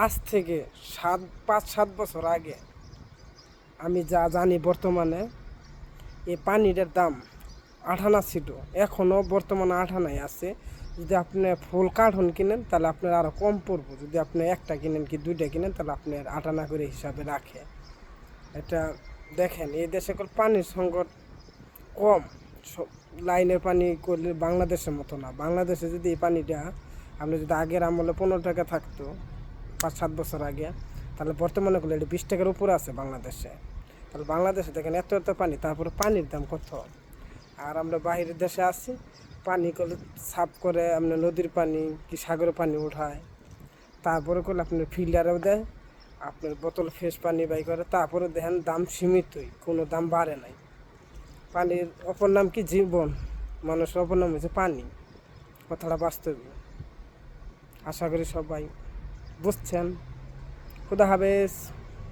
আজ থেকে 5-7 বছর আগে আমি যা জানি বর্তমানে এই পানিটার দাম 8 আনা ছিল, এখনও বর্তমানে 8 আনাই আছে। যদি আপনি ফুল কার্টন কিনেন তাহলে আপনার আরও কম পড়বো, যদি আপনি একটা কিনেন কি দুইটা কিনেন তাহলে আপনার 8 আনা করে হিসাবে রাখে। এটা দেখেন, এই দেশে পানির সংকট কম, লাইনের পানি করলে বাংলাদেশের মতো না। বাংলাদেশে যদি এই পানিটা আপনি যদি আগের আমলে 15 টাকা থাকতো 5-7 বছর আগে, তাহলে বর্তমানে করলে এটা 20 টাকার উপরে আছে বাংলাদেশে। তাহলে বাংলাদেশে দেখেন এত এত পানি, তারপরে পানির দাম কত। আর আমরা বাইরের দেশে আছি, পানি করলে সাফ করে আপনার নদীর পানি কি সাগরের পানি উঠায়, তারপরে করলে আপনার ফিল্টারেও দেয়, আপনার বোতল ফ্রেশ পানি বাই করে, তারপরে দেখেন দাম সীমিতই, কোনো দাম বাড়ে নাই। পানির অপর নাম কি জীবন, মানুষের অপর নাম হচ্ছে পানি। কথাটা বাস্তবিক। আশা করি সবাই বুঝছেন। খুদা হাফেজ।